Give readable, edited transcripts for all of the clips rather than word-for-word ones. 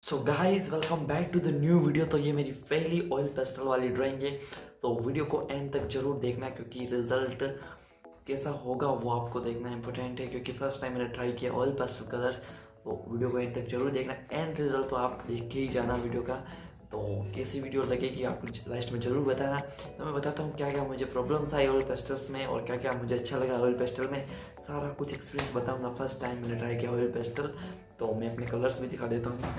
So guys welcome back to the new video. तो ये मेरी पहली ऑयल पेस्टल वाली ड्राइंग है, तो वीडियो को एंड तक जरूर देखना क्योंकि रिजल्ट कैसा होगा वो आपको देखना इंपॉर्टेंट है। क्योंकि फर्स्ट टाइम मैंने ट्राई किया ऑयल पेस्टल कलर्स, तो वीडियो को एंड तक जरूर देखना। एंड रिजल्ट तो आप देख के ही जाना वीडियो का। तो कैसी वीडियो लगेगी आप लास्ट में ज़रूर बताना। तो मैं बताता हूँ क्या क्या मुझे प्रॉब्लम्स आई ऑयल पेस्टल्स में और क्या क्या मुझे अच्छा लगा ऑयल पेस्टल में। सारा कुछ एक्सपीरियंस बताऊँगा। फर्स्ट टाइम मैंने ट्राई किया ऑयल पेस्टल, तो मैं अपने कलर्स भी दिखा देता हूँ।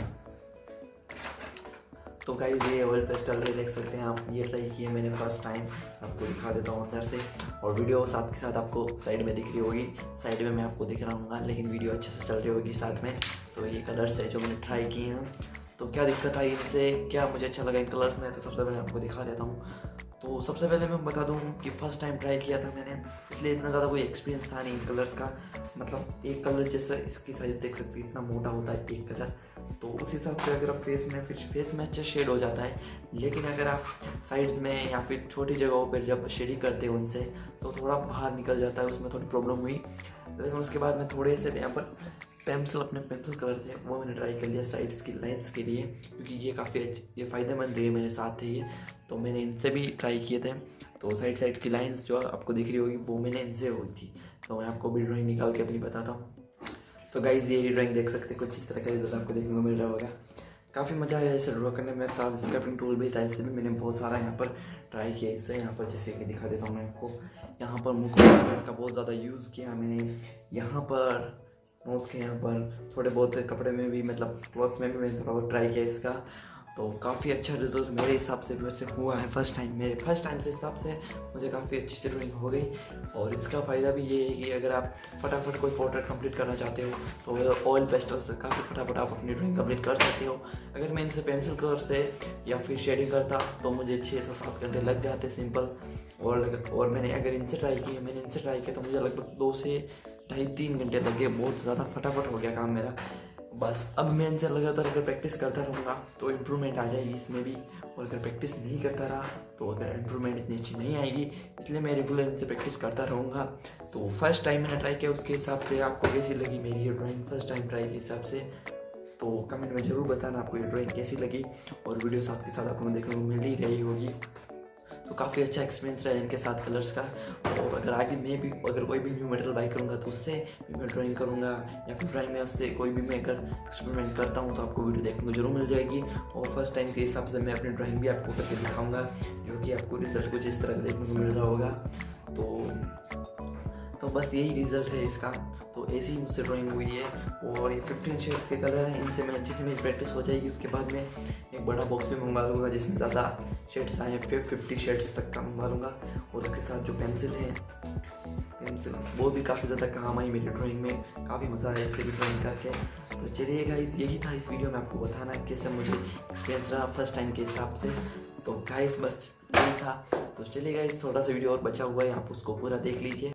तो गाइस ये ऑयल पेस्टल ये देख सकते हैं आप, ये ट्राई किए मैंने फर्स्ट टाइम। आपको दिखा देता हूँ अंदर से, और वीडियो साथ के साथ आपको साइड में दिख रही होगी। साइड में मैं आपको दिख रहा हूँ लेकिन वीडियो अच्छे से चल रही होगी साथ में। तो ये कलर्स है जो मैंने ट्राई किए हैं। तो क्या दिक्कत आई इनसे, क्या मुझे अच्छा लगा इन कलर्स में, तो सबसे पहले आपको दिखा देता हूँ। तो सबसे पहले मैं बता दूँ कि फर्स्ट टाइम ट्राई किया था मैंने, इसलिए इतना ज़्यादा कोई एक्सपीरियंस था नहीं इन कलर्स का। मतलब एक कलर जैसा इसकी साइज देख सकते हैं, इतना मोटा होता है एक कलर। तो उस हिसाब से अगर आप फेस में अच्छा शेड हो जाता है। लेकिन अगर आप साइड्स में या फिर छोटी जगहों पर जब शेडिंग करते हो उनसे, तो थोड़ा बाहर निकल जाता है, उसमें थोड़ी प्रॉब्लम हुई। लेकिन उसके बाद मैं थोड़े से यहाँ पर अपने पेंसिल कलर थे वो मैंने ट्राई कर लिया साइड्स की लाइंस के लिए, क्योंकि ये काफ़ी ये फ़ायदेमंद रही मेरे साथ थे ये। तो मैंने इनसे भी ट्राई किए थे। तो साइड की लाइंस जो आपको दिख रही होगी वो मैंने इनसे हुई थी। तो मैं आपको भी ड्राइंग निकाल के अपनी बताता हूँ। तो गाइज ये ड्राइंग देख सकते हैं, कुछ इस तरह का रिजल्ट आपको देखने को मिल रहा होगा। काफ़ी मज़ा आया इसे ड्रॉ करने में। साथ स्क्रैपिंग टूल भी था, इससे भी मैंने बहुत सारा यहाँ पर ट्राई किया। इससे यहाँ पर जैसे कि दिखा देता हूँ मैं आपको, यहाँ पर मुख में इसका बहुत ज़्यादा यूज़ किया मैंने। यहाँ पर नोज़ के यहाँ पर थोड़े बहुत कपड़े में भी, मतलब क्लॉथ्स में भी मैंने थोड़ा बहुत ट्राई किया इसका। तो काफ़ी अच्छा रिजल्ट मेरे हिसाब से वैसे हुआ है। मेरे फर्स्ट टाइम से हिसाब से मुझे काफ़ी अच्छी से ड्राइंग हो गई। और इसका फ़ायदा भी ये है कि अगर आप फटाफट कोई पोर्ट्रेट कंप्लीट करना चाहते हो तो ऑयल पेस्टल से काफ़ी फटाफट आप अपनी ड्राइंग कंप्लीट कर सकते हो। अगर मैं इनसे पेंसिल कलर से या फिर शेडिंग करता तो मुझे 6 से 7 घंटे लग जाते सिंपल। और मैंने अगर इनसे ट्राई किया तो मुझे लगभग 2 से 2.5-3 घंटे लगे। बहुत ज़्यादा फटाफट हो गया काम मेरा। बस अब मैं इनसे लगातार अगर प्रैक्टिस करता रहूँगा तो इम्प्रूवमेंट आ जाएगी इसमें भी। और अगर प्रैक्टिस नहीं करता रहा तो अगर इम्प्रूवमेंट इतनी अच्छी नहीं आएगी, इसलिए मैं रेगुलर इनसे प्रैक्टिस करता रहूँगा। तो फर्स्ट टाइम मैंने ट्राई किया, उसके हिसाब से आपको कैसी लगी मेरी ये ड्राइंग फर्स्ट टाइम ट्राई के हिसाब से। तो कमेंट में ज़रूर बताना आपको ये ड्राइंग कैसी लगी। और वीडियो साथ के साथ आपको देखने को मिल ही रही होगी। तो काफ़ी अच्छा एक्सपीरियंस रहा इनके साथ कलर्स का। और अगर आगे मैं भी अगर कोई भी न्यू मटेरियल बाई करूँगा तो उससे भी मैं ड्राइंग करूँगा, या फिर ड्राइंग में उससे कोई भी मैं अगर एक्सपेरिमेंट करता हूँ तो आपको वीडियो देखने को जरूर मिल जाएगी। और फर्स्ट टाइम के हिसाब से मैं अपनी ड्राइंग भी आपको करके दिखाऊँगा, जो कि आपको रिजल्ट कुछ इस तरह का देखने को मिल रहा होगा। तो बस यही रिजल्ट है इसका। तो ऐसी ही मुझसे ड्राइंग हुई है। और ये 15 शेड्स के कलर हैं, इनसे मैं अच्छे से मेरी प्रैक्टिस हो जाएगी। उसके बाद मैं एक बड़ा बॉक्स भी मंगवा लूँगा जिसमें ज़्यादा शेड्स आए, फिर 50 शेड्स तक का मंगवा लूँगा। और उसके साथ जो पेंसिल वो भी काफ़ी ज़्यादा काम आई मेरी ड्राइंग में। काफ़ी मज़ा आया इससे भी ड्राइंग करके। तो चलिए गाइस, यही था इस वीडियो में आपको बताना कैसे मुझे एक्सपीरियंस रहा फर्स्ट टाइम के हिसाब से। तो गाइस बस यही था। तो चलिए गाइस, थोड़ा सा वीडियो और बचा हुआ है, आप उसको पूरा देख लीजिए।